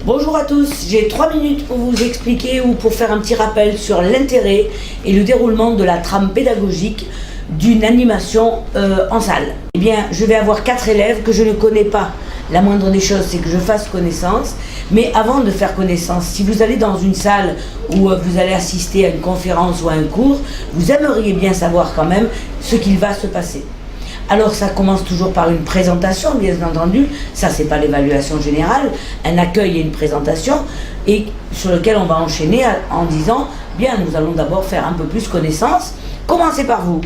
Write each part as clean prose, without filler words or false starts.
Bonjour à tous, j'ai 3 minutes pour vous expliquer ou pour faire un petit rappel sur l'intérêt et le déroulement de la trame pédagogique d'une animation en salle. Eh bien, je vais avoir 4 élèves que je ne connais pas. La moindre des choses, c'est que je fasse connaissance. Mais avant de faire connaissance, si vous allez dans une salle où vous allez assister à une conférence ou à un cours, vous aimeriez bien savoir quand même ce qu'il va se passer. Alors ça commence toujours par une présentation, bien entendu, ça c'est pas l'évaluation générale, un accueil et une présentation, et sur lequel on va enchaîner en disant, bien nous allons d'abord faire un peu plus connaissance, commencez par vous.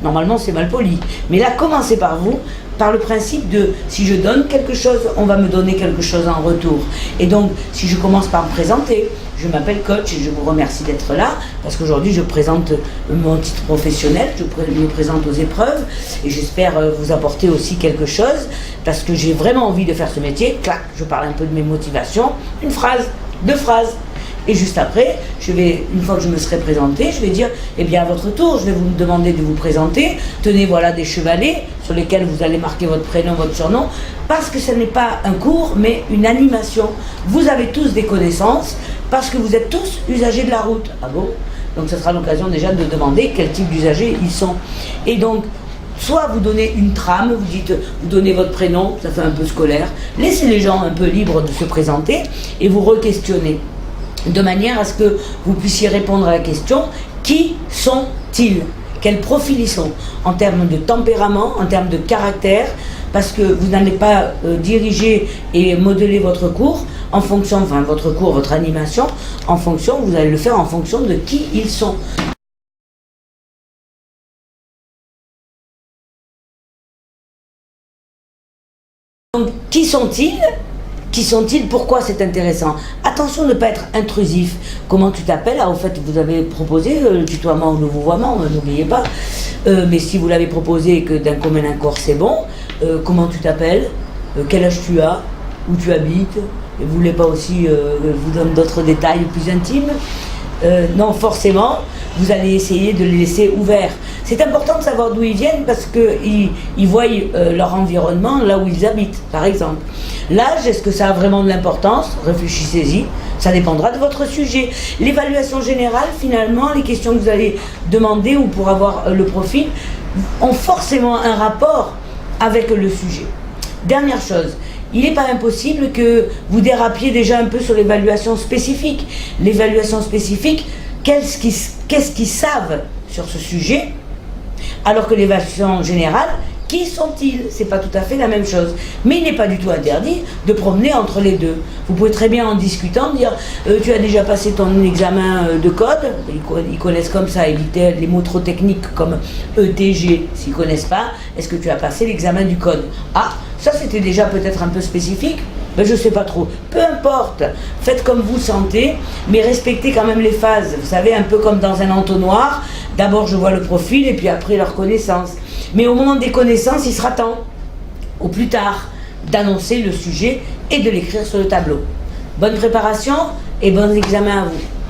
Normalement c'est mal poli, mais là commencez par vous, par le principe de si je donne quelque chose, on va me donner quelque chose en retour. Et donc si je commence par me présenter, je m'appelle coach et je vous remercie d'être là parce qu'aujourd'hui je présente mon titre professionnel, je me présente aux épreuves et j'espère vous apporter aussi quelque chose parce que j'ai vraiment envie de faire ce métier. Clac, je parle un peu de mes motivations, une phrase, 2 phrases. Et juste après, une fois que je me serai présenté, je vais dire, eh bien à votre tour, je vais vous demander de vous présenter. Tenez, voilà des chevalets sur lesquels vous allez marquer votre prénom, votre surnom, parce que ce n'est pas un cours, mais une animation. Vous avez tous des connaissances, parce que vous êtes tous usagers de la route. Ah bon? Donc ce sera l'occasion déjà de demander quel type d'usagers ils sont. Et donc, soit vous donnez une trame, vous donnez votre prénom, ça fait un peu scolaire, laissez les gens un peu libres de se présenter, et vous re-questionnez. De manière à ce que vous puissiez répondre à la question « Qui sont-ils » Quel profil ils sont en termes de tempérament, en termes de caractère, parce que vous n'allez pas diriger et modeler votre cours en fonction, votre animation, vous allez le faire en fonction de qui ils sont. Donc, qui sont-ils ? Qui sont-ils? Pourquoi c'est intéressant? Attention de ne pas être intrusif. Comment tu t'appelles? Ah, au fait, vous avez proposé le tutoiement ou le vouvoiement, n'oubliez pas. Mais si vous l'avez proposé et que d'un commun accord c'est bon, comment tu t'appelles? Quel âge tu as? Où tu habites? Et vous voulez pas aussi vous donne d'autres détails plus intimes? Non, forcément, vous allez essayer de les laisser ouverts. C'est important de savoir d'où ils viennent parce qu'ils voient leur environnement là où ils habitent, par exemple. L'âge, est-ce que ça a vraiment de l'importance? Réfléchissez-y, ça dépendra de votre sujet. L'évaluation générale, finalement, les questions que vous allez demander ou pour avoir le profil, ont forcément un rapport avec le sujet. Dernière chose, il n'est pas impossible que vous dérapiez déjà un peu sur l'évaluation spécifique. L'évaluation spécifique, qu'est-ce qu'ils savent sur ce sujet, alors que l'évaluation générale, qui sont-ils? C'est pas tout à fait la même chose. Mais il n'est pas du tout interdit de promener entre les deux. Vous pouvez très bien en discutant dire tu as déjà passé ton examen de code, ils connaissent comme ça, éviter les mots trop techniques comme ETG, s'ils ne connaissent pas, est-ce que tu as passé l'examen du code? Ah, ça c'était déjà peut-être un peu spécifique, ben, je ne sais pas trop. Peu importe, faites comme vous le sentez, mais respectez quand même les phases. Vous savez, un peu comme dans un entonnoir, d'abord je vois le profil et puis après leur connaissance. Mais au moment des connaissances, il sera temps, au plus tard, d'annoncer le sujet et de l'écrire sur le tableau. Bonne préparation et bon examen à vous.